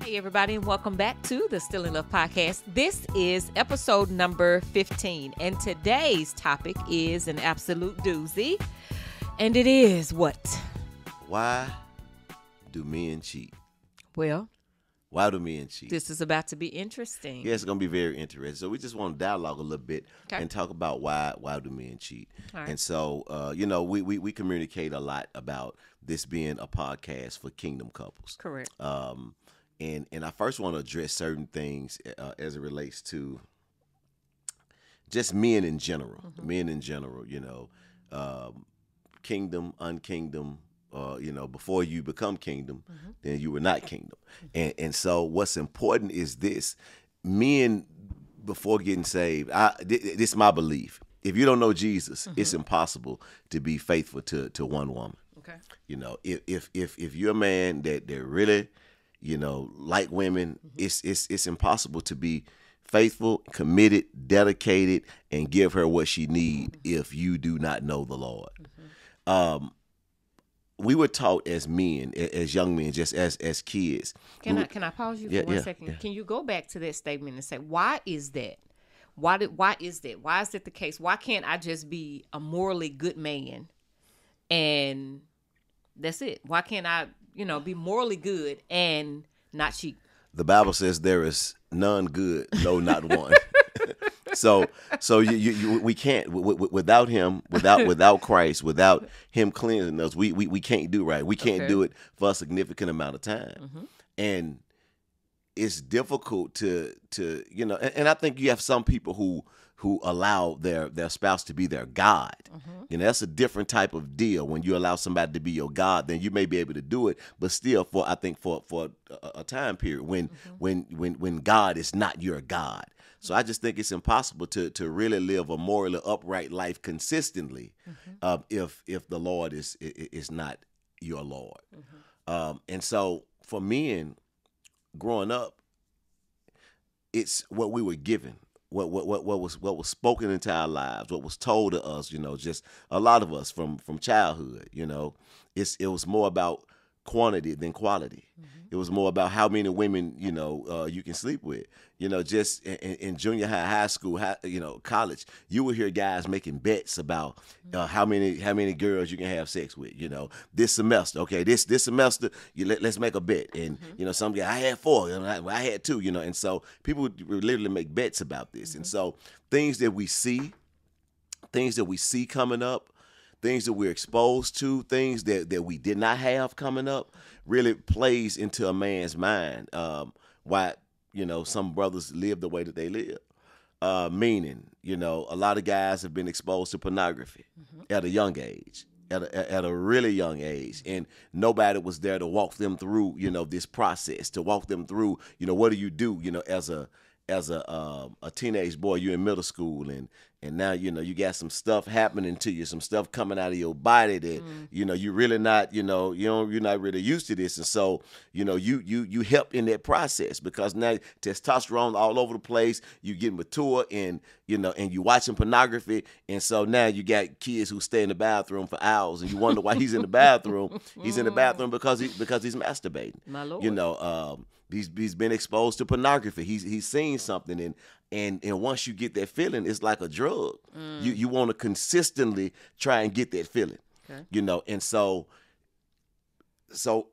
Hey, everybody, and welcome back to the Still in Love podcast. This is episode number 15, and today's topic is an absolute doozy, and it is what? Why do men cheat? Well, Why do men cheat? this is about to be interesting. Yeah, it's going to be very interesting. So we just want to dialogue a little bit Okay. and talk about why do men cheat. All right. And so, we communicate a lot about this being a podcast for kingdom couples. Correct. And I first want to address certain things as it relates to just men in general. Mm-hmm. Men in general, kingdom, unkingdom. Before you become kingdom, then you were not kingdom. And so what's important is this: men, before getting saved, this is my belief. If you don't know Jesus, it's impossible to be faithful to one woman. Okay. If you're a man that really, like women, it's impossible to be faithful, committed, dedicated, and give her what she need if you do not know the Lord. We were taught as men, as young men, just as kids. Can I pause you for 1 second? Yeah. Can you go back to that statement and say, why is that? Why is that? Why is that the case? Why can't I just be a morally good man and that's it? Why can't I, be morally good and not cheat? The Bible says there is none good, no, not one. So we can't without him, without Christ, without him cleansing us. We can't do right. We can't do it for a significant amount of time, and it's difficult to And I think you have some people who allow their spouse to be their God. That's a different type of deal. When you allow somebody to be your God, then you may be able to do it, but still for a time period when God is not your God. So I just think it's impossible to really live a morally upright life consistently if the Lord is not your Lord. And so for men growing up, it's what we were given. What was spoken into our lives, what was told to us, just a lot of us from childhood, it was more about quantity than quality. It was more about how many women, you can sleep with. Just in junior high school, college, you will hear guys making bets about how many girls you can have sex with. This semester, okay, this semester, let's make a bet. And some guy, I had 4, I had 2, and so people would literally make bets about this. And so things that we see coming up, things that we're exposed to, things that we did not have coming up, really plays into a man's mind. Why, some brothers live the way that they live. Meaning, a lot of guys have been exposed to pornography at a young age, at a really young age, and nobody was there to walk them through, this process, to walk them through, what do you do, as a teenage boy, you're in middle school, and now you got some stuff happening to you, some stuff coming out of your body that you're really not you're not really used to this, and so you help in that process because now testosterone all over the place, you get mature, and and you watching pornography, and so now you got kids who stay in the bathroom for hours, and you wonder why he's in the bathroom. He's in the bathroom because he's masturbating. My Lord. He's been exposed to pornography. He's seen something, and once you get that feeling, it's like a drug. You want to consistently try and get that feeling, and so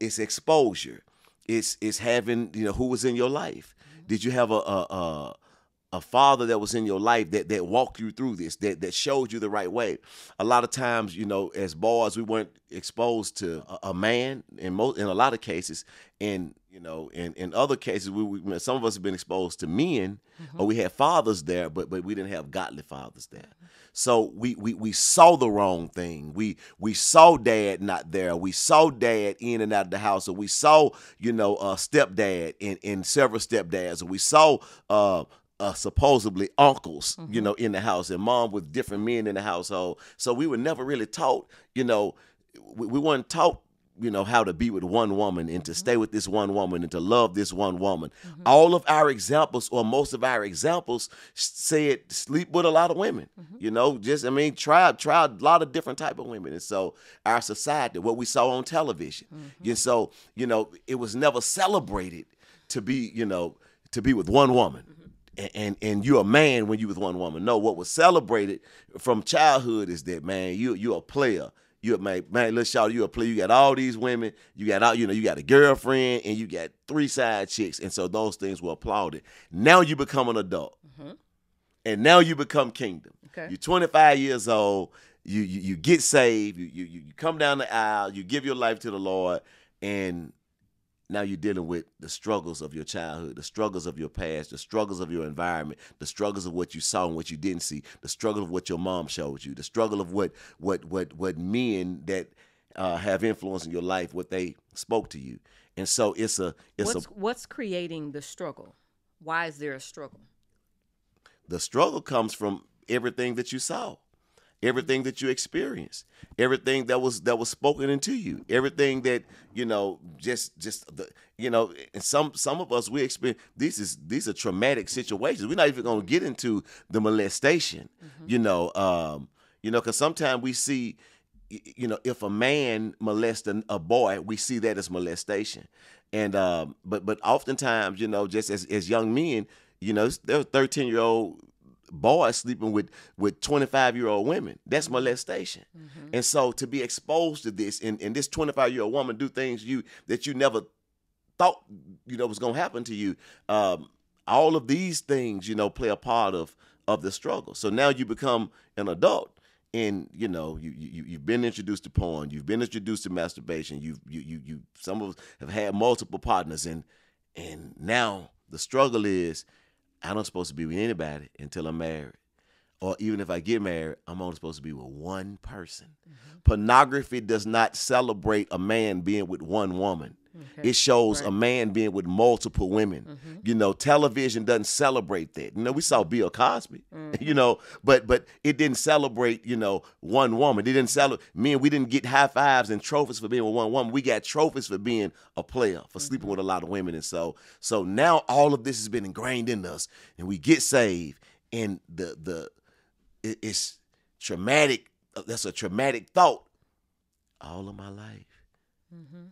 it's exposure. It's having who was in your life. Did you have a father that was in your life that walked you through this, that showed you the right way? A lot of times, as boys, we weren't exposed to a man in a lot of cases, and in other cases, some of us have been exposed to men, or we had fathers there, but we didn't have godly fathers there. So we saw the wrong thing. We saw dad not there. We saw dad in and out of the house, or we saw stepdad and several stepdads, or we saw supposedly uncles, in the house, and mom with different men in the household. So we were never really taught, we weren't taught, how to be with one woman and to stay with this one woman and to love this one woman. All of our examples, or most of our examples, said sleep with a lot of women, try a lot of different type of women. And so our society, what we saw on television, and so, it was never celebrated to be, to be with one woman. And you're a man when you with one woman. No, what was celebrated from childhood is that, man, you're a player. You're man, let's shout you a player. You got all these women. You got all, you got a girlfriend, and you got 3 side chicks, and so those things were applauded. Now you become an adult, and now you become kingdom. Okay. You're 25 years old. You get saved. You come down the aisle. You give your life to the Lord, and now you're dealing with the struggles of your childhood, the struggles of your past, the struggles of your environment, the struggles of what you saw and what you didn't see, the struggle of what your mom showed you, the struggle of what men that have influence in your life, what they spoke to you. And so what's creating the struggle? Why is there a struggle? The struggle comes from everything that you saw, everything that you experienced, everything that was spoken into you, everything that and some of us, we experience these are traumatic situations. We're not even going to get into the molestation, because sometimes we see, if a man molests a boy, we see that as molestation, and but oftentimes, just as young men, there are 13-year-old boys sleeping with 25-year-old women. That's molestation. And so to be exposed to this, and this 25-year-old woman do things that you never thought was going to happen to you, all of these things play a part of the struggle. So now you become an adult, and you've been introduced to porn, you've been introduced to masturbation, you some of us have had multiple partners, and now the struggle is, I'm not supposed to be with anybody until I'm married. Or even if I get married, I'm only supposed to be with one person. Pornography does not celebrate a man being with one woman. It shows a man being with multiple women. Television doesn't celebrate that. We saw Bill Cosby, but it didn't celebrate, one woman. It didn't celebrate. We didn't get high fives and trophies for being with one woman. We got trophies for being a player, for sleeping with a lot of women. And so now all of this has been ingrained in us, and we get saved, and it's traumatic. That's a traumatic thought. All of my life.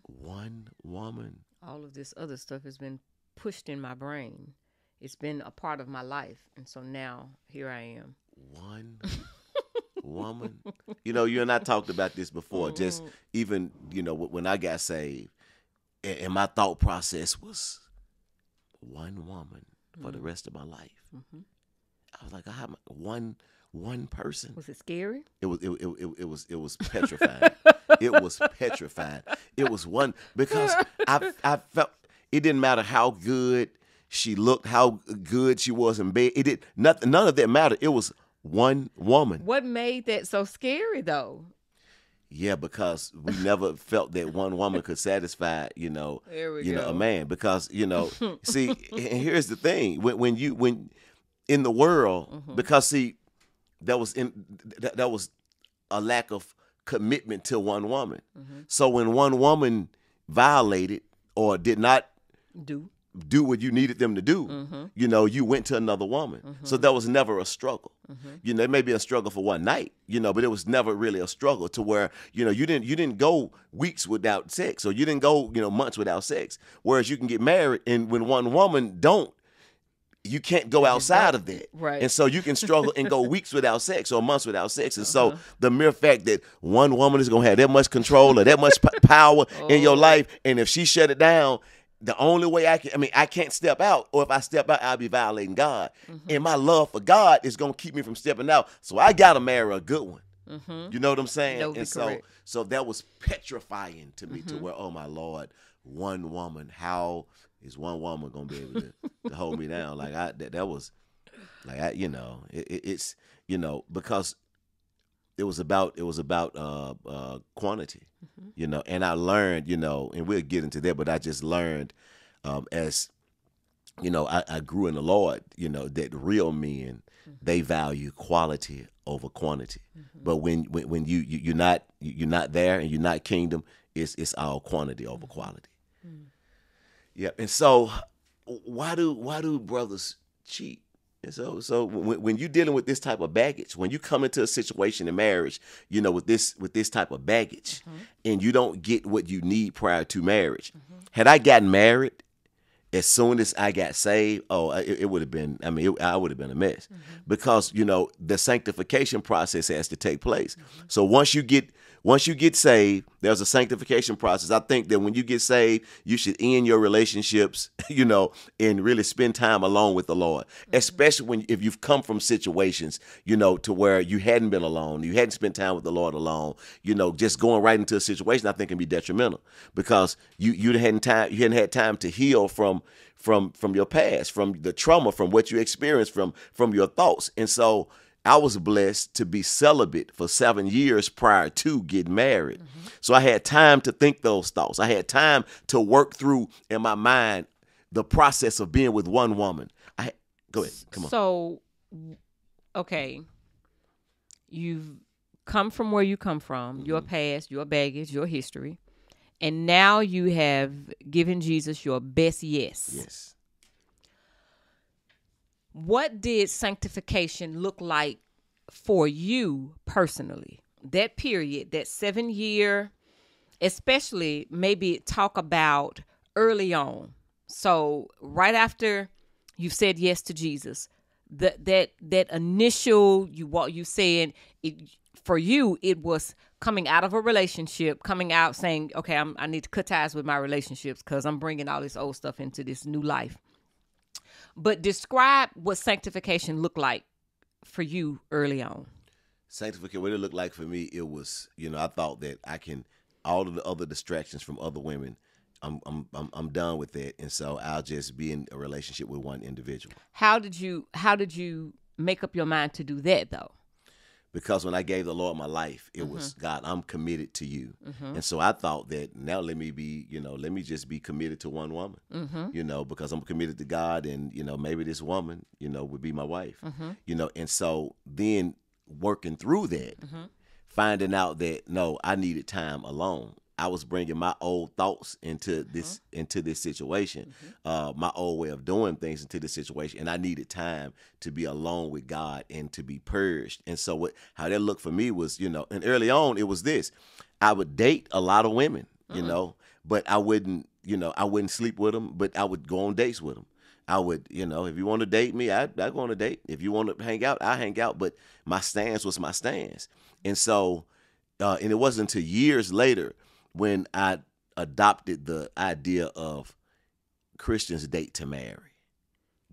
One woman. All of this other stuff has been pushed in my brain. It's been a part of my life. And so now here I am. One woman. You and I talked about this before. Just even, when I got saved, and my thought process was one woman for the rest of my life. I was like, I have one person. Was it scary? It was petrifying. It was petrifying. It was one, because I felt it didn't matter how good she looked, how good she was in bed. It did nothing. None of that mattered. It was one woman. What made that so scary, though? Yeah, because we never felt that one woman could satisfy, a man. Because see, and here's the thing: when in the world, because see, that was a lack of commitment to one woman. So when one woman violated or did not do what you needed them to do, you went to another woman. So that was never a struggle. It may be a struggle for one night, but it was never really a struggle to where, you didn't go weeks without sex, or you didn't go, months without sex. Whereas you can get married, and when one woman you can't go outside of that. Right. And so you can struggle and go weeks without sex or months without sex. And so the mere fact that one woman is going to have that much control or that much power in your life, and if she shut it down, the only way I can't step out, or if I step out, I'll be violating God. And my love for God is going to keep me from stepping out. So I got to marry a good one. You know what I'm saying? That would be correct. So that was petrifying to me, to where, oh my Lord, one woman, how is one woman gonna be able to hold me down? Like that was like it's because it was about quantity, and I learned, and we'll get into that, but I just learned as I grew in the Lord, that real men, they value quality over quantity. But when you're not there, and you're not kingdom, it's all quantity over quality. Yeah, and so why do brothers cheat? And so when you're dealing with this type of baggage, when you come into a situation in marriage, with this type of baggage, and you don't get what you need prior to marriage. Had I gotten married As soon as I got saved, it would have been, I would have been a mess, because, the sanctification process has to take place. So once you get saved, there's a sanctification process. I think that when you get saved, you should end your relationships, and really spend time alone with the Lord, especially if you've come from situations, to where you hadn't been alone, you hadn't spent time with the Lord alone, just going right into a situation, I think, can be detrimental, because you hadn't had time to heal from your past, from the trauma, from what you experienced, from your thoughts. And so I was blessed to be celibate for 7 years prior to getting married. So I had time to think those thoughts. I had time to work through in my mind the process of being with one woman. Go ahead. Come on. So, okay, you've come from where you come from, your past, your baggage, your history, and now you have given Jesus your best yes. Yes. What did sanctification look like for you personally? That period, that 7 year, especially maybe talk about early on. So right after you've said yes to Jesus, that initial, you saying it, for you, it was coming out of a relationship, coming out saying, okay, I need to cut ties with my relationships because I'm bringing all this old stuff into this new life. But describe what sanctification looked like for you early on. Sanctification, what it looked like for me, it was, I thought that I can, all of the other distractions from other women, I'm done with that, and so I'll just be in a relationship with one individual. How did you make up your mind to do that though? Because when I gave the Lord my life, it was, God, I'm committed to you. And so I thought that now let me just be committed to one woman, because I'm committed to God, and, maybe this woman, would be my wife, and so then working through that, finding out that, no, I needed time alone. I was bringing my old thoughts into this situation, my old way of doing things into this situation, and I needed time to be alone with God and to be purged. And so how that looked for me was, and early on it was this: I would date a lot of women, but I wouldn't sleep with them, but I would go on dates with them. I would, if you want to date me, I'd go on a date. If you want to hang out, I hang out. But my stance was my stance, and so, and it wasn't until years later when I adopted the idea of Christians date to marry.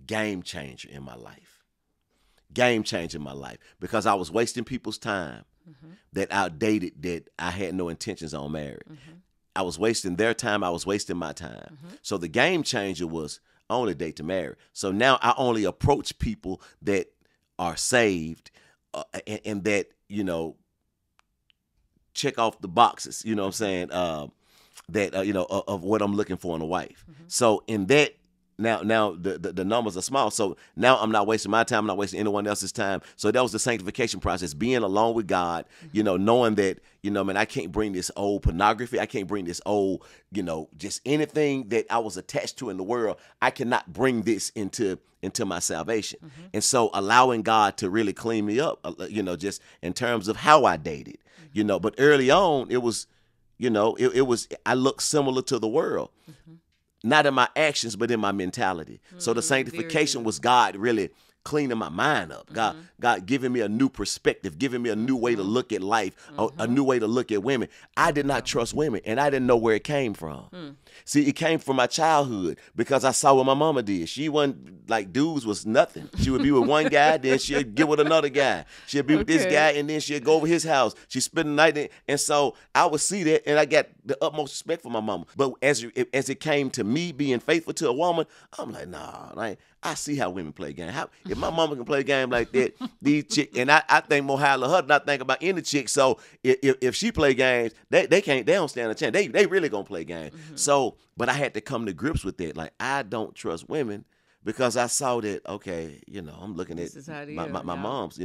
Game changer in my life. Game changer in my life, because I was wasting people's time that I dated that I had no intentions on marriage. I was wasting their time. I was wasting my time. So the game changer was only date to marry. So now I only approach people that are saved and that, check off the boxes, you know what I'm saying, of what I'm looking for in a wife. So in that, now the numbers are small. So now I'm not wasting my time, I'm not wasting anyone else's time. So that was the sanctification process, being alone with God, knowing that, man, I can't bring this old pornography, I can't bring this old, just anything that I was attached to in the world. I cannot bring this into my salvation. And so allowing God to really clean me up, just in terms of how I dated. But early on, it was, it was, I looked similar to the world, not in my actions, but in my mentality. So the sanctification was God really cleaning my mind up. God giving me a new perspective, giving me a new way to look at life, a new way to look at women. I did not trust women, and I didn't know where it came from. See, it came from my childhood, because I saw what my mama did. She wasn't like, dudes was nothing. She would be with one guy, then she'd get with another guy. She'd be with this guy, and then she'd go over his house. She'd spend the night in. And so I would see that, and I got the utmost respect for my mama. But as it came to me being faithful to a woman, I'm like, nah, I see how women play games. If my mama can play a game like that, these chicks, and I think more highly of her than I think about any chick. So if she play games, they don't stand a chance. They really gonna play games. So, but I had to come to grips with that. Like, I don't trust women, because I saw that, okay, I'm looking at my mom's,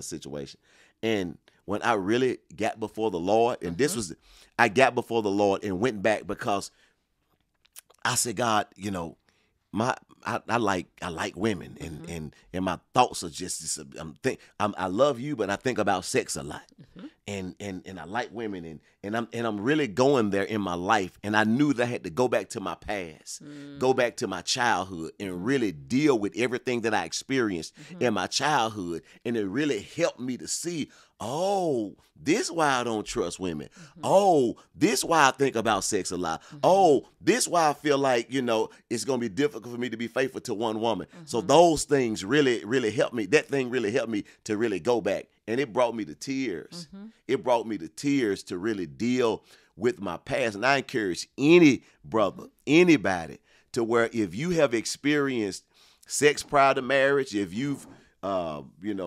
situation. And when I really got before the Lord, and I got before the Lord and went back, because I said, God, I like women, and my thoughts are just I love you, but I think about sex a lot, and I like women, and I'm really going there in my life, and I knew that I had to go back to my past, go back to my childhood, and really deal with everything that I experienced in my childhood, and it really helped me to see. Oh, this why I don't trust women. Oh, this why I think about sex a lot. Oh, this why I feel like, it's going to be difficult for me to be faithful to one woman. So those things really, really helped me. That thing really helped me to really go back. And it brought me to tears. It brought me to tears to really deal with my past. And I encourage any brother, anybody, to where if you have experienced sex prior to marriage, if you've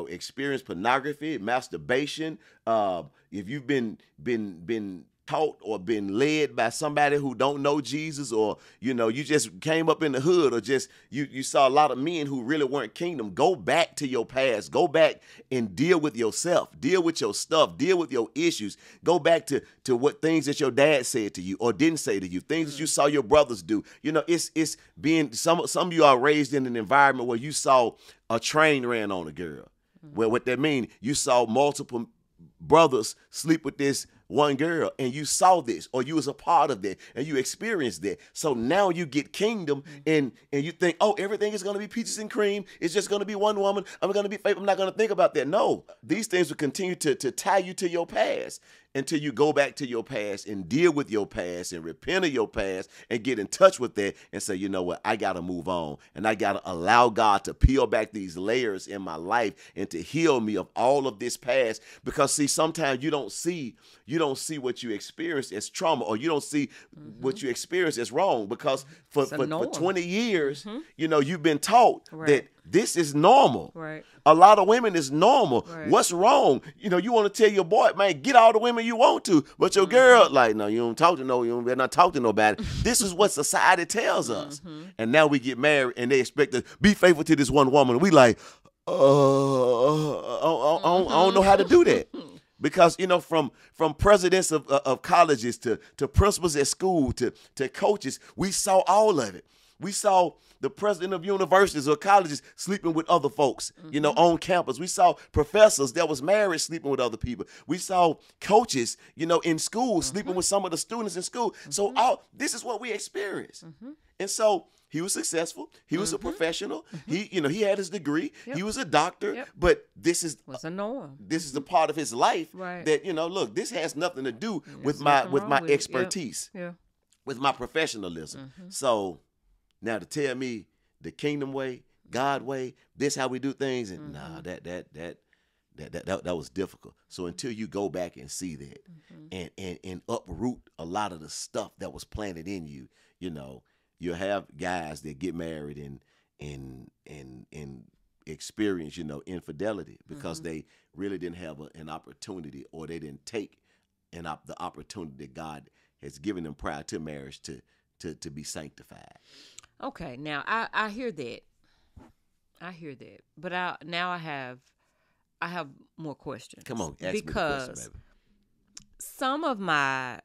experience pornography, masturbation, if you've been taught or been led by somebody who don't know Jesus, or you just came up in the hood, or just you saw a lot of men who really weren't kingdom, go back to your past, go back and deal with yourself, deal with your stuff, deal with your issues, go back to what things that your dad said to you or didn't say to you, things that you saw your brothers do. It's being some of you are raised in an environment where you saw a train ran on a girl. Well, what that mean, you saw multiple brothers sleep with this one girl, and you saw this, or you was a part of that, and you experienced that. So now you get kingdom, and you think, oh, everything is going to be peaches and cream. It's just going to be one woman. I'm going to be faithful. I'm not going to think about that. No, these things will continue to tie you to your past until you go back to your past and deal with your past and repent of your past and get in touch with that and say, you know what, I got to move on, and I got to allow God to peel back these layers in my life and to heal me of all of this past. Because see, sometimes you don't see what you experienced as trauma, or you don't see what you experienced as wrong, because for 20 years, you've been taught that this is normal. Right. A lot of women is normal. Right. What's wrong? You want to tell your boy, man, get all the women you want to, but your girl, like, no, you don't talk to you better not talk to nobody. This is what society tells us. And now we get married, and they expect to be faithful to this one woman. We like, I don't know how to do that. Because, from presidents of colleges to principals at school to coaches, we saw all of it. We saw the president of universities or colleges sleeping with other folks, on campus. We saw professors that was married sleeping with other people. We saw coaches, in school sleeping with some of the students in school. So this is what we experienced. And so he was successful. He was a professional. He had his degree. Yep. He was a doctor. Yep. But this was a norm. This is a part of his life that, look, this has nothing to do with my expertise, with my professionalism. So now to tell me the kingdom way, God way, this how we do things, and that was difficult. So until you go back and see that and uproot a lot of the stuff that was planted in you, you'll have guys that get married and experience, infidelity because they really didn't have an opportunity, or they didn't take the opportunity that God has given them prior to marriage to be sanctified. Okay, now I hear that. But I have more questions. Come on, ask me the question, baby. Some of my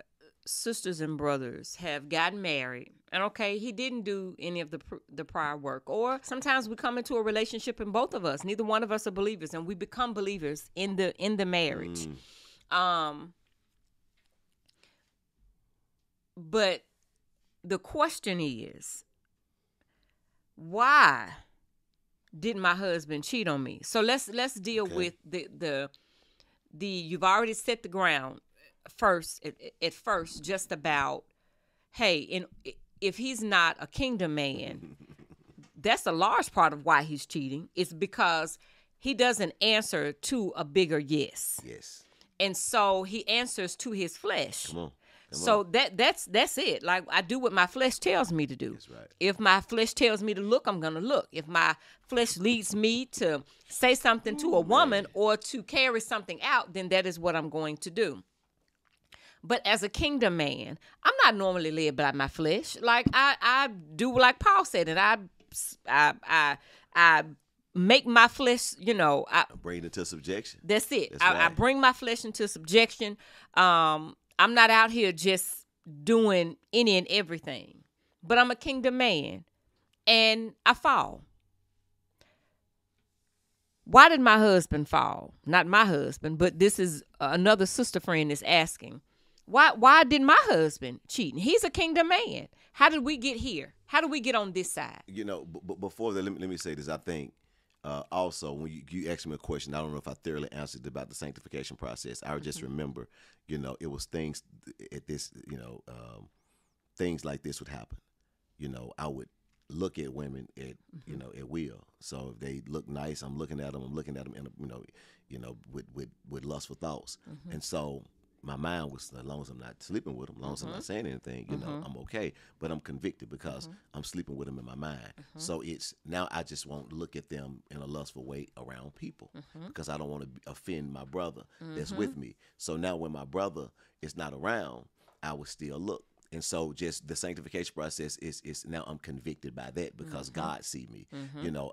sisters and brothers have gotten married, and okay, he didn't do any of the prior work, or sometimes we come into a relationship and both of us, neither one of us are believers, and we become believers in the marriage. But the question is, why did my husband cheat on me? So let's deal with the you've already set the ground at first just about, hey, if he's not a kingdom man, that's a large part of why he's cheating. It's because he doesn't answer to a bigger yes. Yes. And so he answers to his flesh. Come on. So that's it. Like, I do what my flesh tells me to do. That's right. If my flesh tells me to look, I'm gonna look. If my flesh leads me to say something to a woman or to carry something out, then that is what I'm going to do. But as a kingdom man, I'm not normally led by my flesh. Like, I do like Paul said, and I make my flesh, I bring it to subjection. That's it. That's I bring my flesh into subjection. I'm not out here just doing any and everything, but I'm a kingdom man. and I fall. Why did my husband fall? Not my husband, but this is another sister friend is asking. Why did my husband cheat? He's a kingdom man. How did we get here? How did we get on this side? But before that, let me say this. I think also when you asked me a question, I don't know if I thoroughly answered about the sanctification process. I just remember, it was things at this, things like this would happen. I would look at women at at will. So if they look nice, I'm looking at them. I'm looking at them in with lustful thoughts. And so my mind was, as long as I'm not sleeping with them, as long as I'm not saying anything, I'm okay. But I'm convicted because I'm sleeping with them in my mind. So it's now I just won't look at them in a lustful way around people because I don't want to offend my brother that's with me. So now when my brother is not around, I would still look. And so just the sanctification process is now I'm convicted by that because God see me.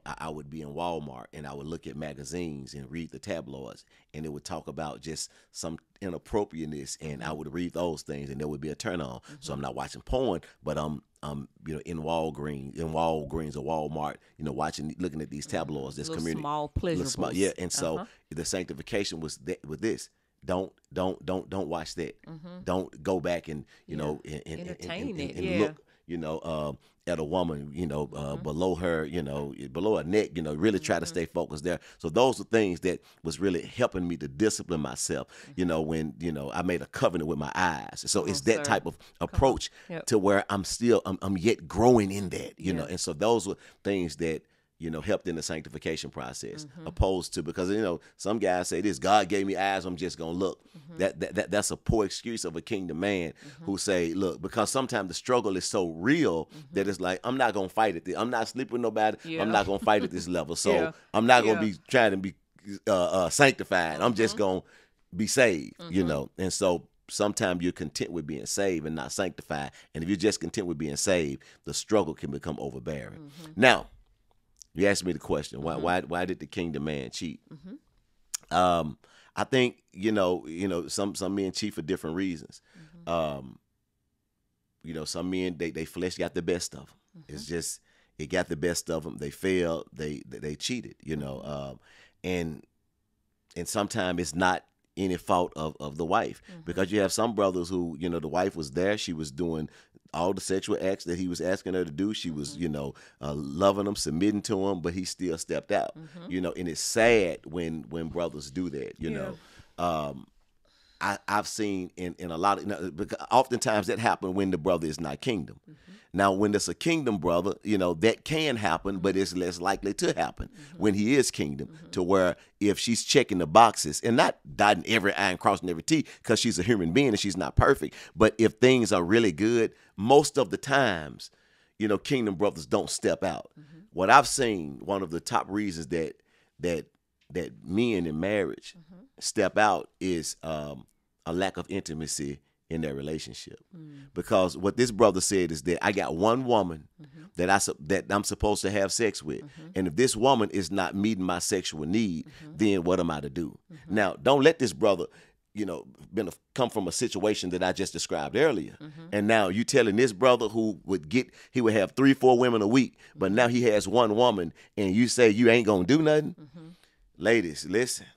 I would be in Walmart and I would look at magazines and read the tabloids and it would talk about just some inappropriateness and I would read those things and there would be a turn on. So I'm not watching porn, but I'm in Walgreens or Walmart, looking at these tabloids, this community. Small pleasurables. Yeah. And so the sanctification was that with this. Don't watch that. Don't go back and entertain it. Look at a woman below her below her neck really try to stay focused there. So those are things that was really helping me to discipline myself when I made a covenant with my eyes. So it's that type of approach to where I'm yet growing in that and so those were things that helped in the sanctification process, opposed to, because, some guys say this, God gave me eyes, I'm just going to look. That's a poor excuse of a kingdom man who say, look, because sometimes the struggle is so real that it's like, I'm not going to fight it. I'm not sleeping with nobody. I'm not going to fight at this level. So I'm not going to be trying to be sanctified. I'm just going to be saved, And so sometimes you're content with being saved and not sanctified. And if you're just content with being saved, the struggle can become overbearing. Now, you asked me the question, why did the kingdom man cheat? I think, some men cheat for different reasons. Some men, they flesh got the best of them. It's just, it got the best of them. They failed, they cheated, and sometimes it's not any fault of the wife, because you have some brothers who, the wife was there, she was doing all the sexual acts that he was asking her to do. She was, loving him, submitting to him, but he still stepped out, and it's sad when brothers do that, I've seen in a lot of, because oftentimes that happens when the brother is not kingdom. Now, when it's a kingdom brother, that can happen, but it's less likely to happen when he is kingdom, to where if she's checking the boxes and not dotting every I and crossing every T, because she's a human being and she's not perfect. But if things are really good, most of the times, kingdom brothers don't step out. What I've seen, one of the top reasons that men in marriage step out is a lack of intimacy in their relationship. Because what this brother said is that I got one woman that I'm supposed to have sex with. And if this woman is not meeting my sexual need, then what am I to do? Now, don't let this brother, come from a situation that I just described earlier. And now you telling this brother who he would have 3-4 women a week, but now he has one woman and you say you ain't gonna do nothing? Ladies, listen.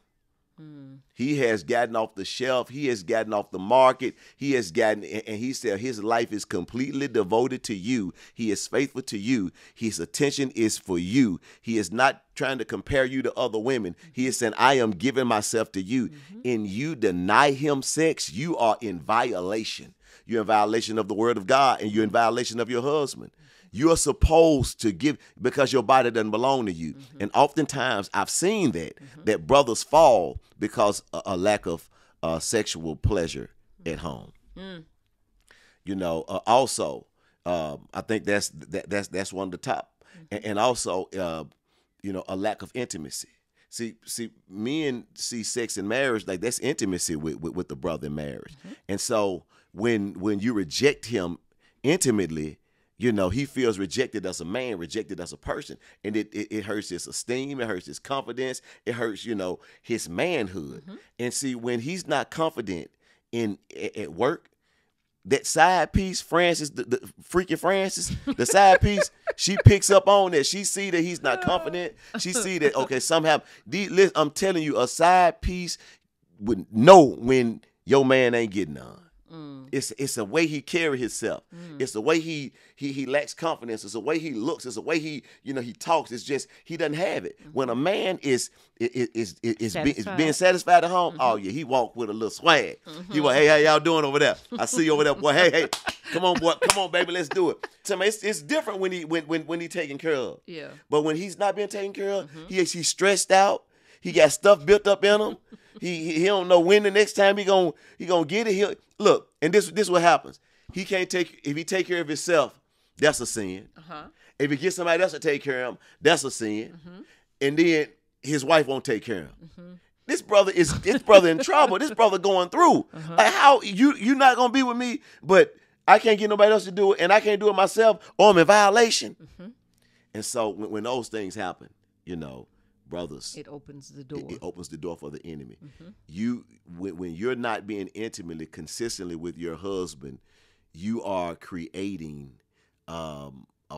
He has gotten off the shelf. He has gotten off the market. He has gotten, and he said his life is completely devoted to you. He is faithful to you. His attention is for you. He is not trying to compare you to other women. He is saying, I am giving myself to you. And you deny him sex, you are in violation. You're in violation of the word of God, and you're in violation of your husband. You are supposed to give, because your body doesn't belong to you. And oftentimes I've seen that brothers fall because a lack of sexual pleasure at home. Also, I think that's one of the top. And also, a lack of intimacy. See, men see sex in marriage like that's intimacy with the brother in marriage. And so when you reject him intimately, he feels rejected as a man, rejected as a person. And it hurts his esteem. It hurts his confidence. It hurts, his manhood. And see, when he's not confident at work, that side piece, Francis, the freaking Francis, the side piece, she picks up on that. She see that he's not confident. She see that, okay, somehow, I'm telling you, a side piece would know when your man ain't getting none. It's the way he carry himself. It's the way he lacks confidence. It's the way he looks. It's the way he talks. It's just he doesn't have it. When a man is being satisfied at home, oh yeah, he walk with a little swag. He walk, hey, how y'all doing over there? I see you over there, boy. Hey, come on, boy, come on, baby, let's do it. So man, it's different when he taken care of. Yeah. But when he's not being taken care of, he's stressed out. He got stuff built up in him. He don't know when the next time he gonna get it. Look, and this what happens. If he take care of himself, that's a sin. If he gets somebody else to take care of him, that's a sin. And then his wife won't take care of him. This brother in trouble. This brother going through. Like, how you not gonna be with me, but I can't get nobody else to do it, and I can't do it myself, or I'm in violation. And so when those things happen, brothers, it opens the door. It opens the door for the enemy. When you're not being intimately, consistently with your husband, you are creating a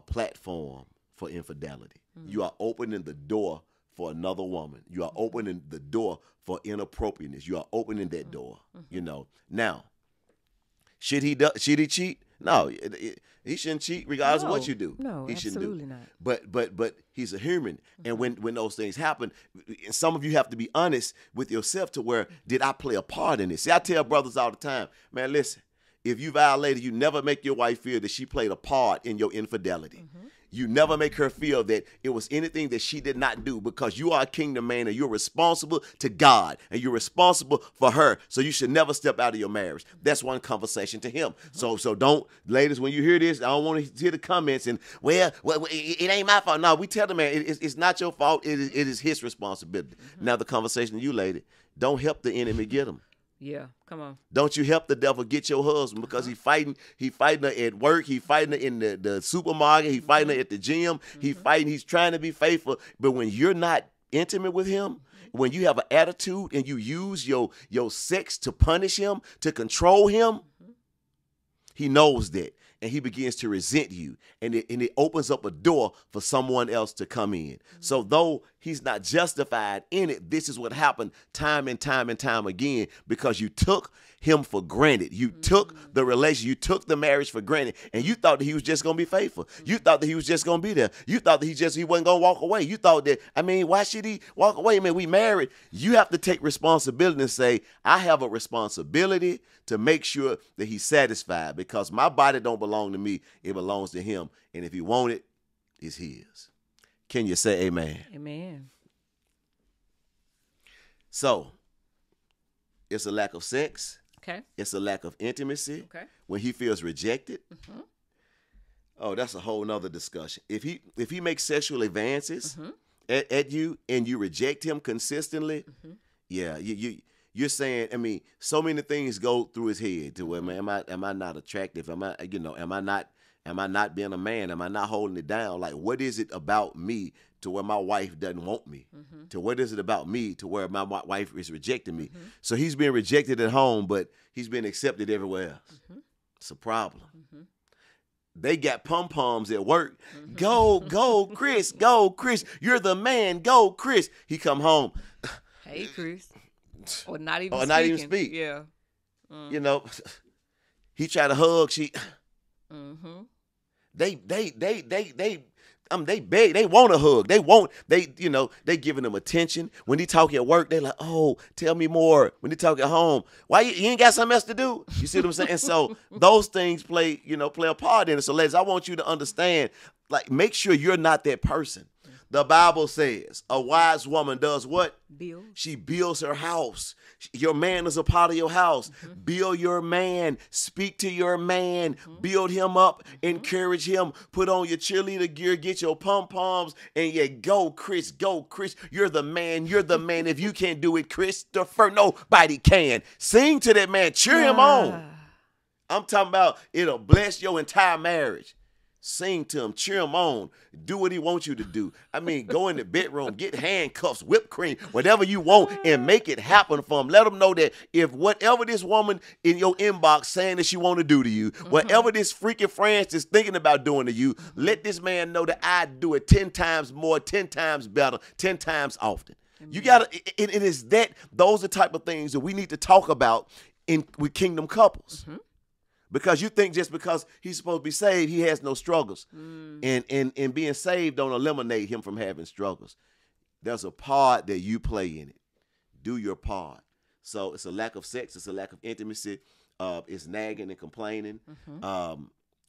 platform for infidelity. You are opening the door for another woman. You are opening the door for inappropriateness. You are opening that door. Now, should he cheat? No, he shouldn't cheat regardless of what you do. No, he shouldn't absolutely do. not. But he's a human, and when those things happen, some of you have to be honest with yourself to where, did I play a part in this? See, I tell brothers all the time, man, listen, if you violated, you never make your wife feel that she played a part in your infidelity. You never make her feel that it was anything that she did not do, because you are a kingdom man and you're responsible to God and you're responsible for her. So you should never step out of your marriage. That's one conversation to him. So don't, ladies, when you hear this, I don't want to hear the comments and, well, it ain't my fault. No, we tell the man it's not your fault. It is his responsibility. Now the conversation to you, lady, don't help the enemy get him. Yeah, come on. Don't you help the devil get your husband, because he fighting her at work, he fighting her in the supermarket, he fighting her at the gym, he's trying to be faithful. But when you're not intimate with him, when you have an attitude and you use your sex to punish him, to control him, he knows that. And he begins to resent you. And it opens up a door for someone else to come in. So though he's not justified in it, this is what happened time and time and time again, because you took him for granted. You took the relation, you took the marriage for granted, and you thought that he was just going to be faithful. You thought that he was just going to be there. You thought that he wasn't going to walk away. You thought that, why should he walk away? Man, we married. You have to take responsibility and say, I have a responsibility to make sure that he's satisfied, because my body don't belong to me. It belongs to him. And if he want it, it's his. Can you say amen? Amen. So, it's a lack of sex. Okay. It's a lack of intimacy. Okay. When he feels rejected. Oh, that's a whole nother discussion. If he makes sexual advances at you and you reject him consistently, yeah, you're saying, so many things go through his head to where, man, am I not attractive? Am I not being a man? Am I not holding it down? Like, what is it about me to where my wife doesn't want me? To what is it about me to where my wife is rejecting me? So he's being rejected at home, but he's being accepted everywhere else. It's a problem. They got pom-poms at work. Go, Chris. Go, Chris. You're the man. Go, Chris. He come home. Hey, Chris. Or not even speak. Yeah. He try to hug. She. They beg. They want a hug. They giving them attention. When they talk at work, they like, oh, tell me more. When they talk at home, why you ain't got something else to do? You see what I'm saying? And so those things play a part in it. So ladies, I want you to understand, like, make sure you're not that person. The Bible says a wise woman does what? Build. She builds her house. Your man is a part of your house. Build your man. Speak to your man. Build him up. Encourage him. Put on your cheerleader gear. Get your pom-poms. And go, Chris. Go, Chris. You're the man. You're the man. If you can't do it, Christopher, nobody can. Sing to that man. Cheer him on. I'm talking about it'll bless your entire marriage. Sing to him, cheer him on, do what he wants you to do. I mean, go in the bedroom, get handcuffs, whipped cream, whatever you want, and make it happen for him. Let him know that if whatever this woman in your inbox saying that she want to do to you, whatever this freaking friend is thinking about doing to you, let this man know that I do it 10 times more, 10 times better, 10 times often. You gotta. It is that. Those are the type of things that we need to talk about with kingdom couples, because you think just because he's supposed to be saved, he has no struggles, and being saved don't eliminate him from having struggles. There's a part that you play in it. Do your part. So it's a lack of sex. It's a lack of intimacy. It's nagging and complaining.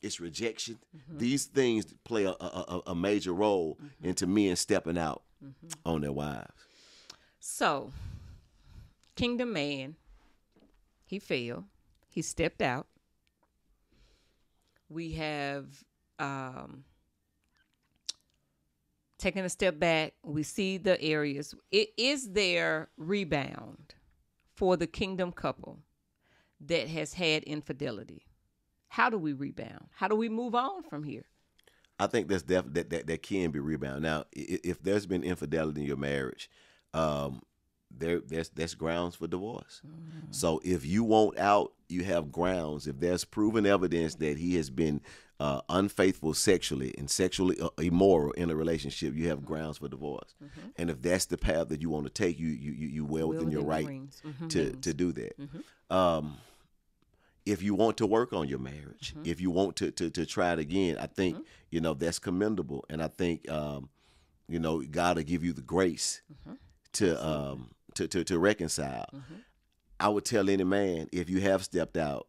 It's rejection. These things play a major role into men stepping out on their wives. So, kingdom man, he failed. He stepped out. We have taken a step back. We see the areas. Is there rebound for the kingdom couple that has had infidelity? How do we rebound? How do we move on from here? I think that's that can be rebound. Now, if there's been infidelity in your marriage, there's grounds for divorce. So if you want out, you have grounds. If there's proven evidence that he has been unfaithful sexually and sexually immoral in a relationship, you have grounds for divorce. And if that's the path that you want to take, you well within your right to do that. If you want to work on your marriage, if you want to try it again, I think that's commendable, and I think God will give you the grace to reconcile. I would tell any man, if you have stepped out,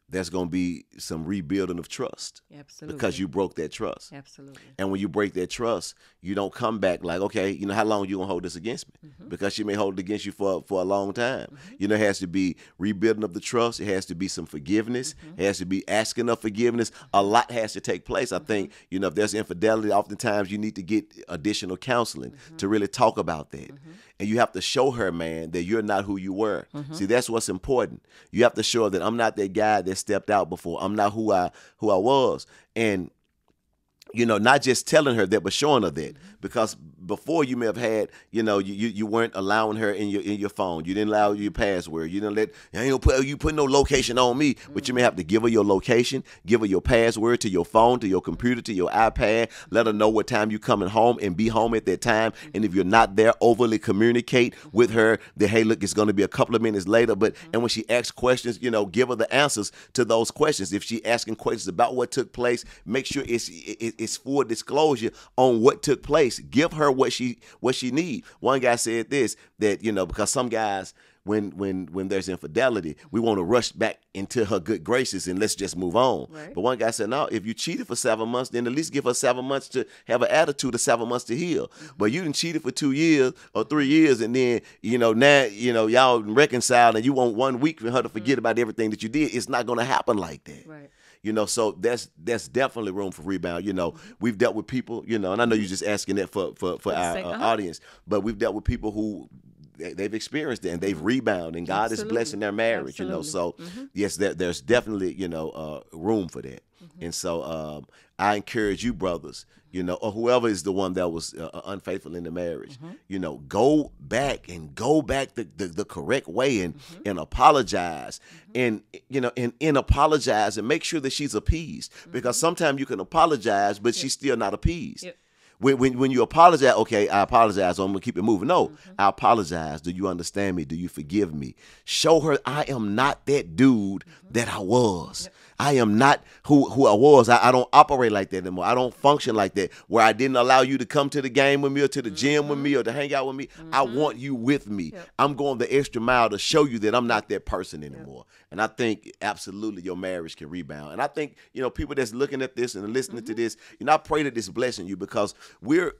there's going to be some rebuilding of trust. Absolutely. Because you broke that trust. Absolutely. And when you break that trust, you don't come back like, okay, how long you going to hold this against me? Because she may hold it against you for a long time. It has to be rebuilding of the trust. It has to be some forgiveness. It has to be asking of forgiveness. A lot has to take place. I think, if there's infidelity, oftentimes you need to get additional counseling to really talk about that. And you have to show her, man, that you're not who you were. See, that's what's important. You have to show her that I'm not that guy that stepped out before. I'm not who I was. And not just telling her that, but showing her that. Because before you may have had, you weren't allowing her in your phone. You didn't allow your password. You didn't you put no location on me. But you may have to give her your location, give her your password to your phone, to your computer, to your iPad. Let her know what time you're coming home and be home at that time. And if you're not there, overly communicate with her that, hey, look, it's going to be a couple of minutes later. And when she asks questions, give her the answers to those questions. If she asking questions about what took place, make sure it's full disclosure on what took place. Give her what she needs. One guy said this, that because some guys, when there's infidelity, we want to rush back into her good graces and let's just move on. Right. But one guy said, no, if you cheated for 7 months, then at least give her 7 months to have an attitude, or 7 months to heal. But you done cheated for 2 years or 3 years, and then now y'all reconciled, and you want 1 week for her to forget about everything that you did. It's not going to happen like that. Right. So that's definitely room for rebound. We've dealt with people, and I know you're just asking that for our audience, but we've dealt with people who they've experienced it and they've rebounded, and God is blessing their marriage. So yes, there's definitely room for that. And so I encourage you, brothers, or whoever is the one that was unfaithful in the marriage, go back the correct way and apologize. And and apologize and make sure that she's appeased, because sometimes you can apologize, but she's still not appeased. Yep. When you apologize, okay, I apologize, so I'm going to keep it moving. No, I apologize. Do you understand me? Do you forgive me? Show her I am not that dude that I was. Yep. I am not who I was. I don't operate like that anymore. I don't function like that, where I didn't allow you to come to the game with me or to the gym with me or to hang out with me. I want you with me. Yep. I'm going the extra mile to show you that I'm not that person anymore. Yep. And I think absolutely your marriage can rebound. And I think, people that's looking at this and listening to this, I pray that this blessing you, because we're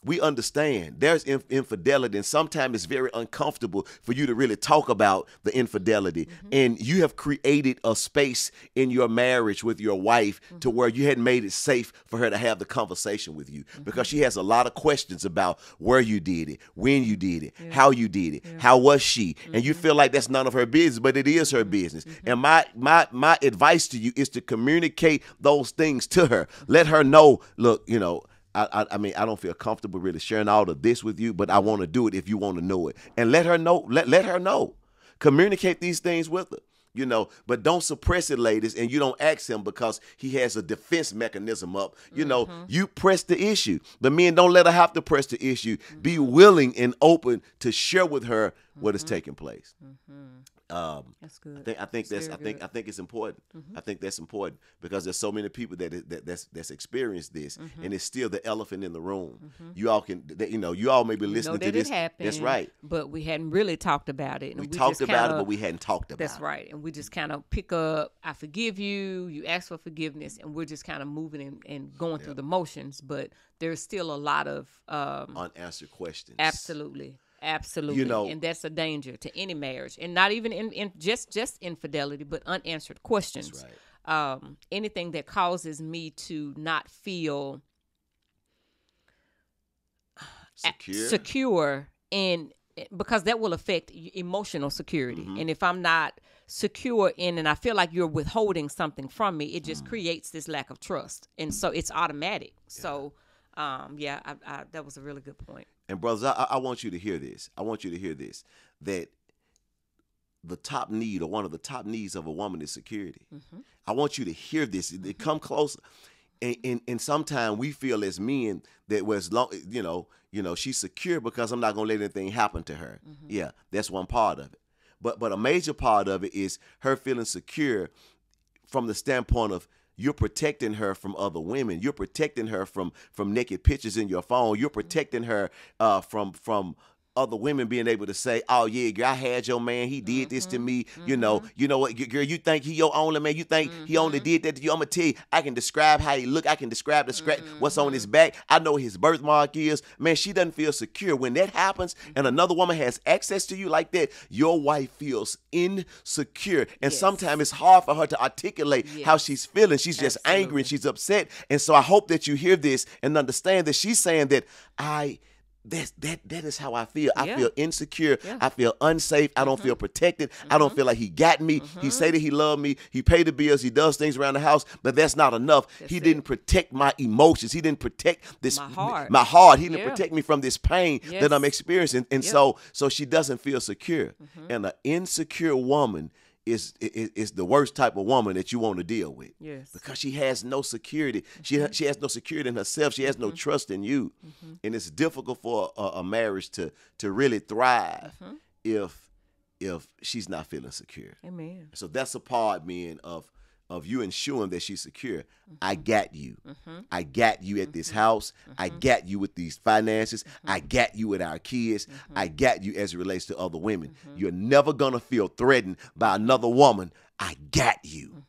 We understand there's infidelity, and sometimes it's very uncomfortable for you to really talk about the infidelity. And you have created a space in your marriage with your wife to where you hadn't made it safe for her to have the conversation with you, because she has a lot of questions about where you did it, when you did it, how you did it, how was she, and you feel like that's none of her business, but it is her business. And my advice to you is to communicate those things to her. Let her know, look, I mean, I don't feel comfortable really sharing all of this with you, but I want to do it if you want to know it. And let her know. Let her know. Communicate these things with her, but don't suppress it, ladies, and you don't ask him because he has a defense mechanism up. You press the issue. The men, don't let her have to press the issue. Be willing and open to share with her what is taking place. That's good. I think it's important. I think that's important because there's so many people that's experienced this, and it's still the elephant in the room. You all you all may be listening to this. It happened, that's right. But we hadn't really talked about it. We talked about it, but we hadn't talked about it. That's right. And we just kind of pick up, I forgive you, you ask for forgiveness, and we're just kind of moving and going through the motions. But there's still a lot of unanswered questions. Absolutely. And that's a danger to any marriage, and not even in just infidelity, but unanswered questions. That's right. Anything that causes me to not feel secure, and because that will affect emotional security. And if I'm not secure and I feel like you're withholding something from me, it just creates this lack of trust, and so it's automatic. So that was a really good point. And brothers, I want you to hear this. That the top need, or one of the top needs of a woman, is security. I want you to hear this. Come closer. And sometimes we feel as men that was long, she's secure because I'm not gonna let anything happen to her. Yeah, that's one part of it. But a major part of it is her feeling secure from the standpoint of, you're protecting her from other women. You're protecting her from naked pictures in your phone. You're protecting her from other women being able to say, "Oh yeah, girl, I had your man. He did this to me. You know what, girl? You think he your only man? You think he only did that to you? I'm gonna tell you. I can describe how he look. I can describe the scratch, what's on his back. I know his birthmark is. Man, she doesn't feel secure when that happens, and another woman has access to you like that. Your wife feels insecure, and sometimes it's hard for her to articulate how she's feeling. She's just angry and she's upset. And so I hope that you hear this and understand that she's saying that that is how I feel. I feel insecure. I feel unsafe. I don't feel protected. I don't feel like he got me. He say that he loved me. He paid the bills. He does things around the house, but that's not enough. He didn't protect my emotions. He didn't protect my heart. He didn't protect me from this pain that I'm experiencing. And so she doesn't feel secure. And an insecure woman is the worst type of woman that you want to deal with. Yes. Because she has no security. She has no security in herself. She has no trust in you. And it's difficult for a marriage to really thrive if she's not feeling secure. Amen. So that's a part, man, of you ensuring that she's secure. I got you. I got you at this house. I got you with these finances. I got you with our kids. I got you as it relates to other women. You're never going to feel threatened by another woman. I got you.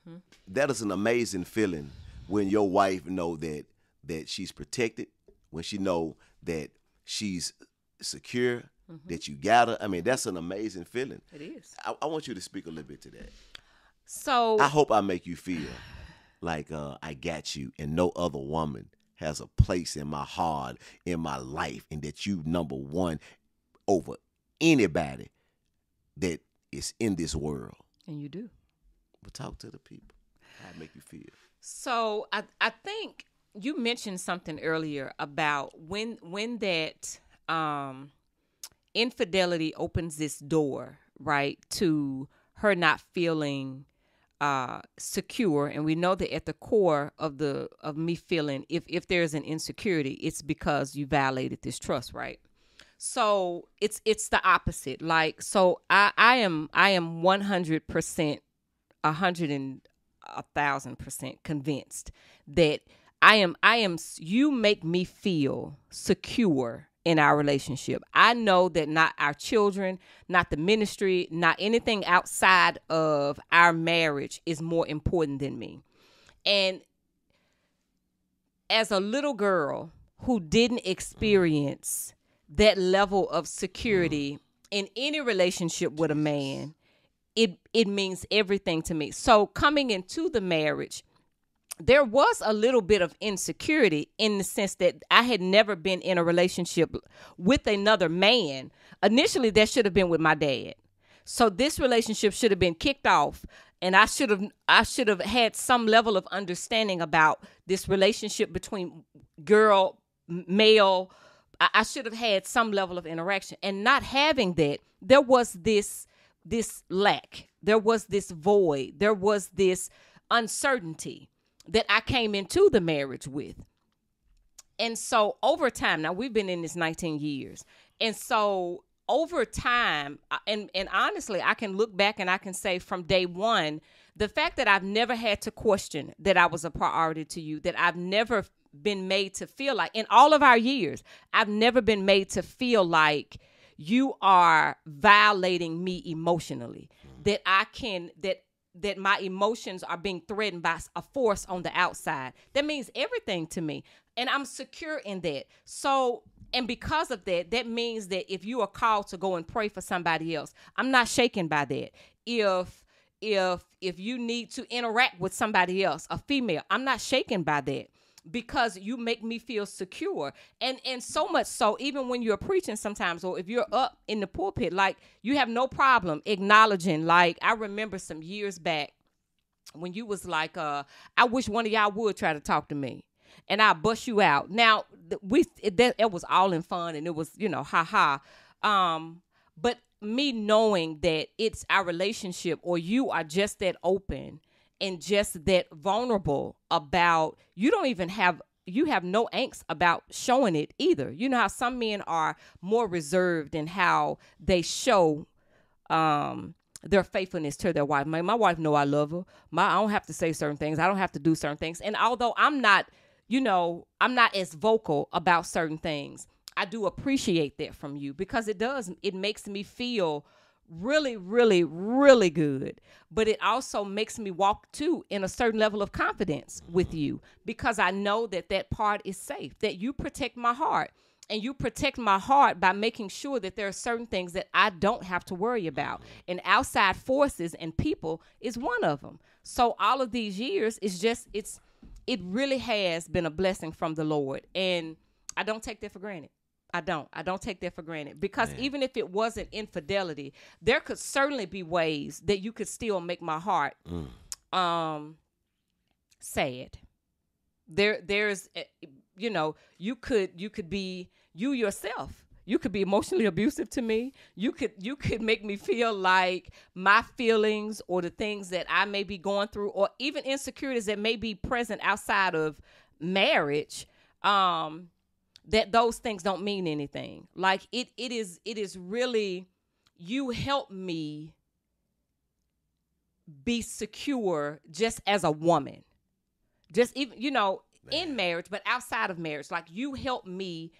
That is an amazing feeling when your wife know that she's protected, when she know that she's secure, that you got her. I mean, that's an amazing feeling. It is. I want you to speak a little bit to that. So I hope I make you feel like I got you, and no other woman has a place in my heart, in my life, and that you number one over anybody that is in this world. And you do. But talk to the people. How it make you feel. So I think you mentioned something earlier about when that infidelity opens this door, right, to her not feeling secure, and we know that at the core of me feeling, if there's an insecurity, it's because you violated this trust, right? So it's the opposite. Like, so I am 100%, 1,000% convinced that I am. You make me feel secure in our relationship. I know that not our children, not the ministry, not anything outside of our marriage is more important than me. And as a little girl who didn't experience that level of security in any relationship with a man, it means everything to me. So coming into the marriage, there was a little bit of insecurity in the sense that I had never been in a relationship with another man. Initially, that should have been with my dad. So this relationship should have been kicked off, and I should have had some level of understanding about this relationship between girl, male. I should have had some level of interaction, and not having that, there was this lack, there was this void, there was this uncertainty that I came into the marriage with. And so over time, now we've been in this 19 years. And so over time, and honestly, I can look back and I can say from day one, the fact that I've never had to question that I was a priority to you, that I've never been made to feel like, in all of our years, I've never been made to feel like you are violating me emotionally, that that my emotions are being threatened by a force on the outside. That means everything to me. And I'm secure in that. So, and because of that, that means that if you are called to go and pray for somebody else, I'm not shaken by that. If you need to interact with somebody else, a female, I'm not shaken by that, because you make me feel secure. And so much so, even when you're preaching sometimes, or if you're up in the pulpit, like, you have no problem acknowledging. Like, I remember some years back when you was like, I wish one of y'all would try to talk to me, and I'll bust you out. Now, it was all in fun, and it was, ha ha. But me knowing that it's our relationship, or you are just that open and just that vulnerable about, you have no angst about showing it either. You know how some men are more reserved in how they show their faithfulness to their wife. My wife know I love her. I don't have to say certain things. I don't have to do certain things. And although I'm not as vocal about certain things, I do appreciate that from you, because it makes me feel really, really, really good. But it also makes me walk too in a certain level of confidence with you, because I know that part is safe, that you protect my heart, and you protect my heart by making sure that there are certain things that I don't have to worry about. And outside forces and people is one of them. So all of these years, it really has been a blessing from the Lord. And I don't take that for granted. I don't take that for granted, because even if it wasn't infidelity, there could certainly be ways that you could still make my heart sad. There's you could be you yourself. You could be emotionally abusive to me. You could make me feel like my feelings, or the things that I may be going through, or even insecurities that may be present outside of marriage, that those things don't mean anything. Like, it is really, you help me be secure just as a woman, just even, in marriage, but outside of marriage. Like, you help me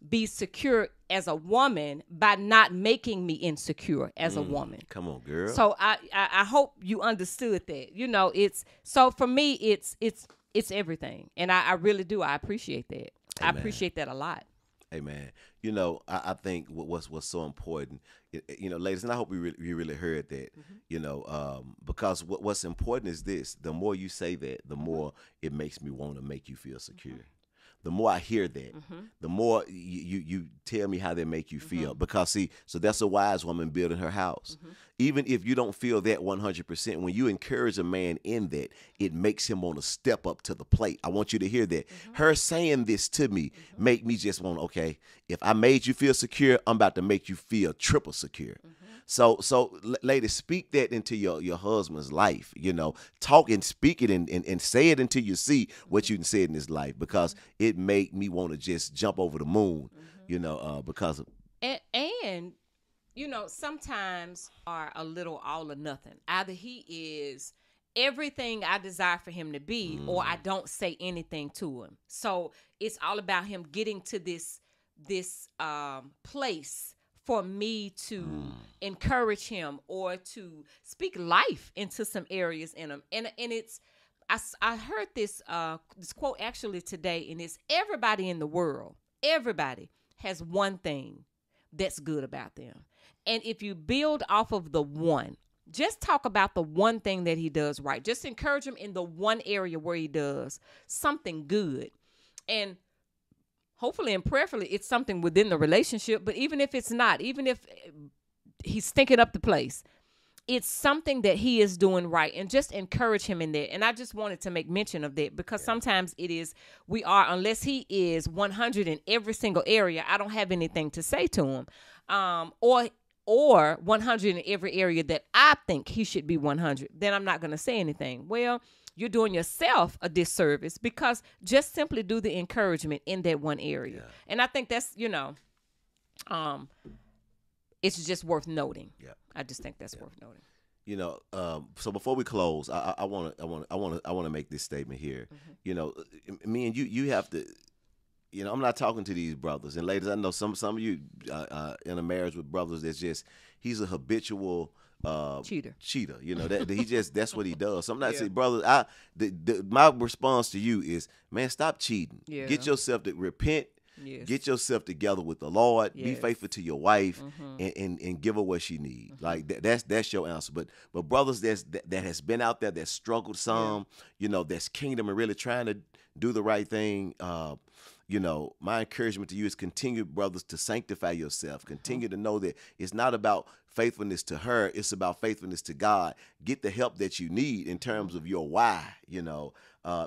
be secure as a woman by not making me insecure as a woman. Come on, girl. So I hope you understood that. It's, so for me, it's everything. And I really do. I appreciate that. Amen. I appreciate that a lot. Amen. I think what's so important, ladies, and I hope you really heard that, because what's important is this: the more you say that, the more it makes me want to make you feel secure. The more I hear that, the more you tell me how they make you feel. Because, see, so that's a wise woman building her house. Even if you don't feel that 100%, when you encourage a man in that, it makes him want to step up to the plate. I want you to hear that. Her saying this to me make me just want, okay, if I made you feel secure, I'm about to make you feel triple secure. So ladies, speak that into your husband's life, talk and speak it and say it until you see what you can say in his life, because it make me want to just jump over the moon, because of. And sometimes are a little all or nothing. Either he is everything I desire for him to be, or I don't say anything to him. So it's all about him getting to this place for me to encourage him, or to speak life into some areas in him. And it's, I heard this this quote actually today, and it's everybody in the world, everybody has one thing that's good about them. And if you build off of the one, just talk about the one thing that he does right. Just encourage him in the one area where he does something good. And hopefully and prayerfully it's something within the relationship. But even if it's not, even if he's stinking up the place, it's something that he is doing right, and just encourage him in that. And I just wanted to make mention of that because sometimes it is, unless he is 100 in every single area, I don't have anything to say to him. Or 100 in every area that I think he should be 100, then I'm not going to say anything. Well, you're doing yourself a disservice, because just simply do the encouragement in that one area. Yeah. And I think that's, it's just worth noting. Yeah. I just think that's worth noting. So before we close, I want to make this statement here. Mm-hmm. Me and you have to. I'm not talking to these brothers and ladies. I know some of you in a marriage with brothers that's just, he's a habitual cheater. That's what he does. So I'm not saying, brothers. My response to you is, man, stop cheating. Yeah. Get yourself to repent. Yes. Get yourself together with the Lord. Yes. Be faithful to your wife, mm-hmm. and give her what she needs. Mm-hmm. Like that's your answer. But brothers that has been out there, that struggled some, that's kingdom and really trying to do the right thing. My encouragement to you is continue, brothers, to sanctify yourself. Continue to know that it's not about faithfulness to her. It's about faithfulness to God. Get the help that you need in terms of your why,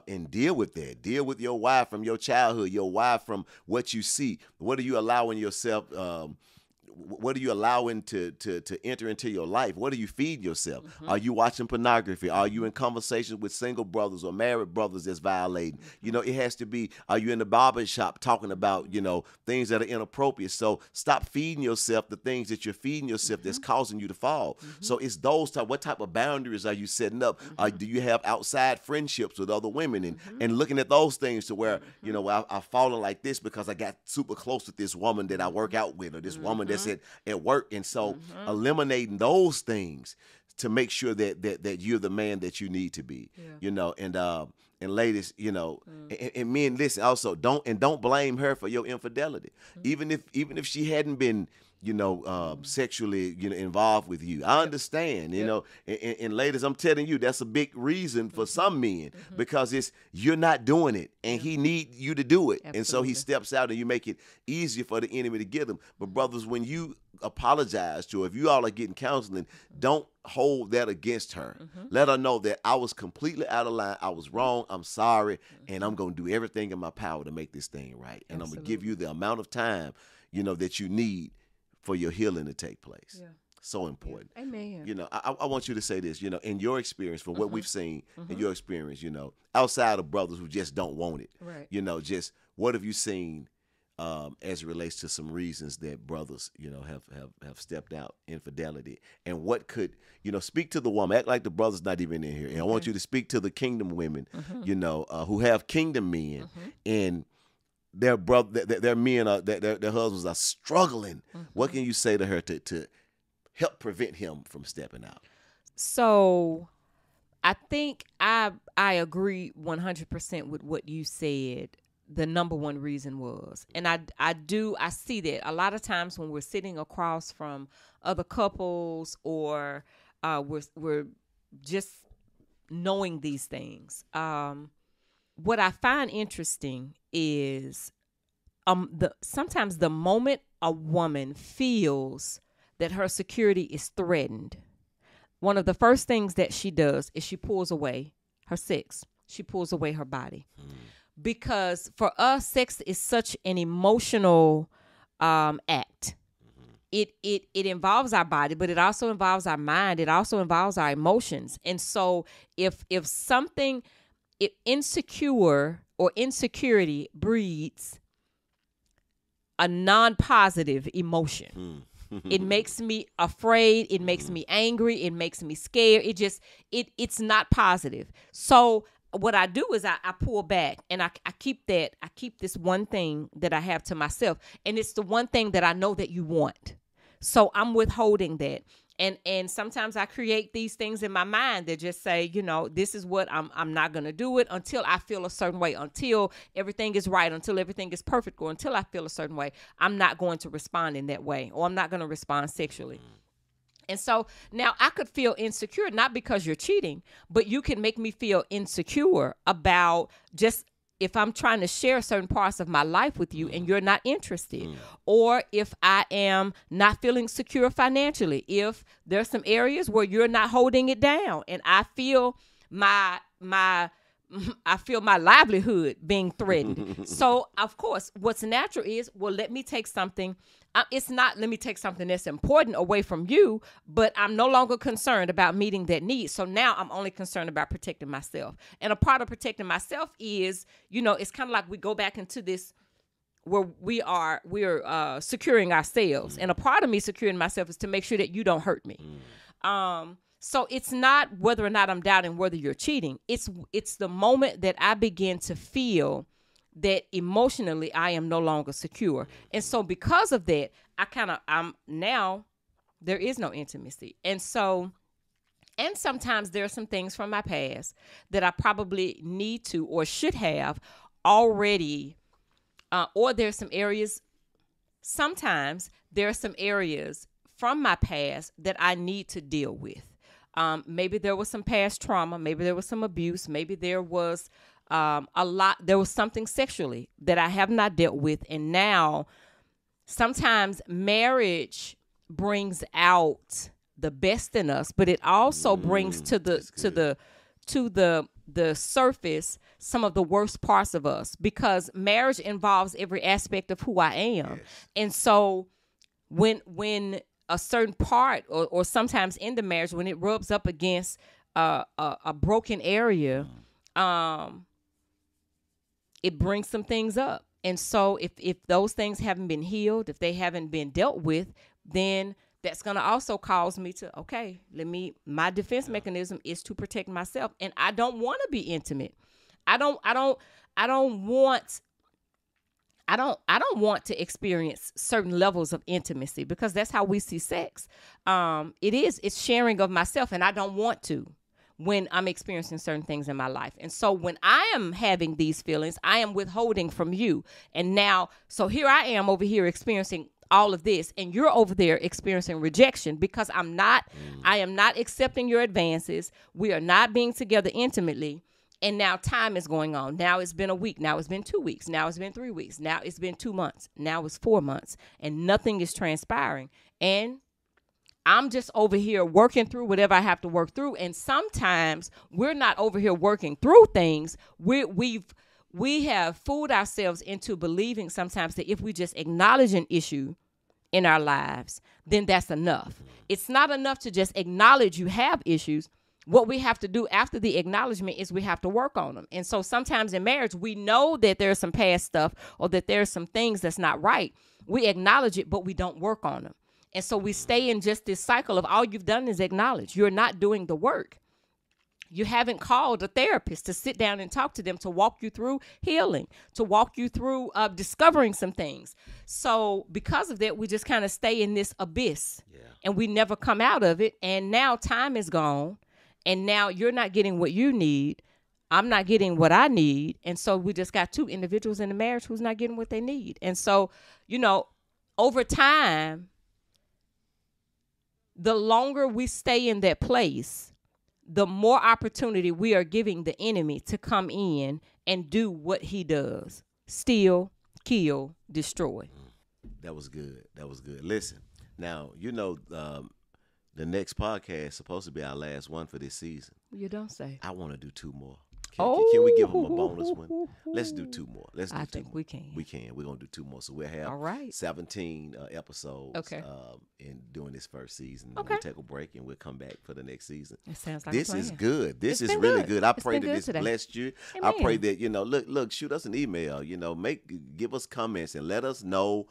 and deal with that. Deal with your why from your childhood, your why from what you see. What are you allowing yourself, what are you allowing to enter into your life? What are you feeding yourself? Mm-hmm. Are you watching pornography? Are you in conversations with single brothers or married brothers that's violating? Mm-hmm. It has to be, are you in the barber shop talking about, things that are inappropriate? So stop feeding yourself the things that you're feeding yourself, mm-hmm. that's causing you to fall. Mm-hmm. So it's those what type of boundaries are you setting up? Mm-hmm. Do you have outside friendships with other women and looking at those things to where, I've fallen like this because I got super close with this woman that I work out with, or this woman that's at work. And so eliminating those things to make sure that you're the man that you need to be, and ladies, and men, listen, also don't blame her for your infidelity. Even if she hadn't been, sexually, involved with you. I understand, and ladies, I'm telling you, that's a big reason for some men, because you're not doing it and he need you to do it. Absolutely. And so he steps out and you make it easier for the enemy to get him. But brothers, when you apologize to her, if you all are getting counseling, don't hold that against her. Let her know that I was completely out of line. I was wrong. I'm sorry. And I'm going to do everything in my power to make this thing right. And Absolutely. I'm going to give you the amount of time, that you need for your healing to take place. Yeah. So important. Yeah. Amen. I want you to say this, in your experience, from what we've seen, in your experience, outside of brothers who just don't want it, right. Just what have you seen as it relates to some reasons that brothers, have stepped out infidelity, and what could, speak to the woman, act like the brother's not even in here. And I want you to speak to the kingdom women, who have kingdom men, and their men their husbands are struggling. What can you say to her to help prevent him from stepping out? So I think I agree 100% with what you said. The number one reason was, and I see that a lot of times when we're sitting across from other couples, or we're just knowing these things. What I find interesting is sometimes the moment a woman feels that her security is threatened, one of the first things that she does is she pulls away her sex. She pulls away her body. Because for us, sex is such an emotional act. It involves our body, but it also involves our mind. It also involves our emotions. And so if insecure or insecurity breeds a non-positive emotion. It makes me afraid. It makes me angry. It makes me scared. It's not positive. So what I do is I pull back, and I keep this one thing that I have to myself. And it's the one thing that I know that you want. So I'm withholding that. And sometimes I create these things in my mind that just say, this is what I'm not going to do it until I feel a certain way, until everything is right, until everything is perfect, or until I feel a certain way. I'm not going to respond in that way, or I'm not going to respond sexually. And so now I could feel insecure, not because you're cheating, but you can make me feel insecure about just if I'm trying to share certain parts of my life with you and you're not interested, or if I am not feeling secure financially, if there's some areas where you're not holding it down and I feel my livelihood being threatened. So, of course, what's natural is, well, let me take something. It's not let me take something that's important away from you, but I'm no longer concerned about meeting that need. So now I'm only concerned about protecting myself. And a part of protecting myself is, it's kind of like we go back into this where we're securing ourselves. And a part of me securing myself is to make sure that you don't hurt me. So it's not whether or not I'm doubting whether you're cheating. It's the moment that I begin to feel that emotionally I am no longer secure. And so because of that, I'm now there is no intimacy. And sometimes there are some things from my past that I probably need to or should have already, or there's some areas, sometimes there are some areas from my past that I need to deal with. Maybe there was some past trauma. Maybe there was some abuse. Maybe there was there was something sexually that I have not dealt with. And now sometimes marriage brings out the best in us, but it also brings to the surface some of the worst parts of us, because marriage involves every aspect of who I am. Yes. And so when a certain part or sometimes in the marriage, when it rubs up against a broken area, it brings some things up. And so if those things haven't been healed, if they haven't been dealt with, then that's going to also cause me to, my defense mechanism is to protect myself. And I don't want to be intimate. I don't want to experience certain levels of intimacy, because that's how we see sex. It's sharing of myself, and I don't want to when I'm experiencing certain things in my life. And so when I am having these feelings, I am withholding from you. And now, so here I am over here experiencing all of this, and you're over there experiencing rejection because I am not accepting your advances. We are not being together intimately. And now time is going on. Now it's been a week. Now it's been 2 weeks. Now it's been 3 weeks. Now it's been 2 months. Now it's 4 months, and nothing is transpiring. And I'm just over here working through whatever I have to work through. And sometimes we're not over here working through things. We have fooled ourselves into believing sometimes that if we just acknowledge an issue in our lives, then that's enough. It's not enough to just acknowledge you have issues. What we have to do after the acknowledgement is we have to work on them. And so sometimes in marriage, we know that there's some past stuff or that there's some things that's not right. We acknowledge it, but we don't work on them. And so we stay in just this cycle of all you've done is acknowledge. You're not doing the work. You haven't called a therapist to sit down and talk to them, to walk you through healing, to walk you through discovering some things. So because of that, we just kind of stay in this abyss, and we never come out of it. And now time is gone, and now you're not getting what you need. I'm not getting what I need. And so we just got two individuals in the marriage who's not getting what they need. And so, over time, the longer we stay in that place, the more opportunity we are giving the enemy to come in and do what he does: steal, kill, destroy. That was good. Listen, now, the next podcast is supposed to be our last one for this season. You don't say. I want to do 2 more. Can we give them a bonus one? Let's do 2 more. I think we can. We can. We're going to do 2 more. So we'll have 17 episodes in doing this first season. Okay. We'll take a break and we'll come back for the next season. It sounds like this is good. This is really good. I pray that this blessed you. Amen. I pray that, look, shoot us an email, give us comments and let us know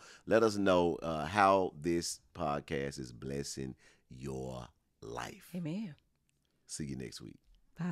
how this podcast is blessing your life. Amen. See you next week. Bye.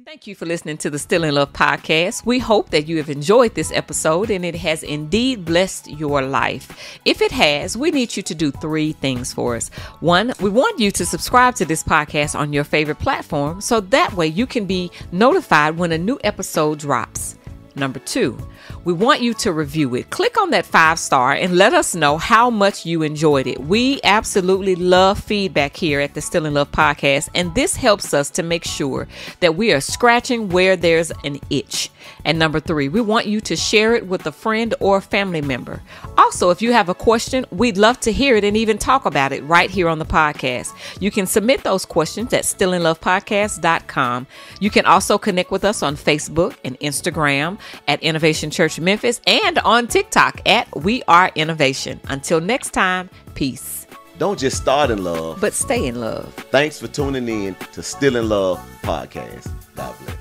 Thank you for listening to the Still in Love podcast. We hope that you have enjoyed this episode and it has indeed blessed your life. If it has, we need you to do 3 things for us. 1, we want you to subscribe to this podcast on your favorite platform so that way you can be notified when a new episode drops. Number 2, we want you to review it. Click on that 5-star and let us know how much you enjoyed it. We absolutely love feedback here at the Still in Love podcast, and this helps us to make sure that we are scratching where there's an itch. And number 3, we want you to share it with a friend or family member. Also, if you have a question, we'd love to hear it and even talk about it right here on the podcast. You can submit those questions at stillinlovepodcast.com. You can also connect with us on Facebook and Instagram at Innovation Church Memphis and on TikTok at We Are Innovation. Until next time, peace. Don't just start in love, but stay in love. Thanks for tuning in to Still in Love podcast. God bless.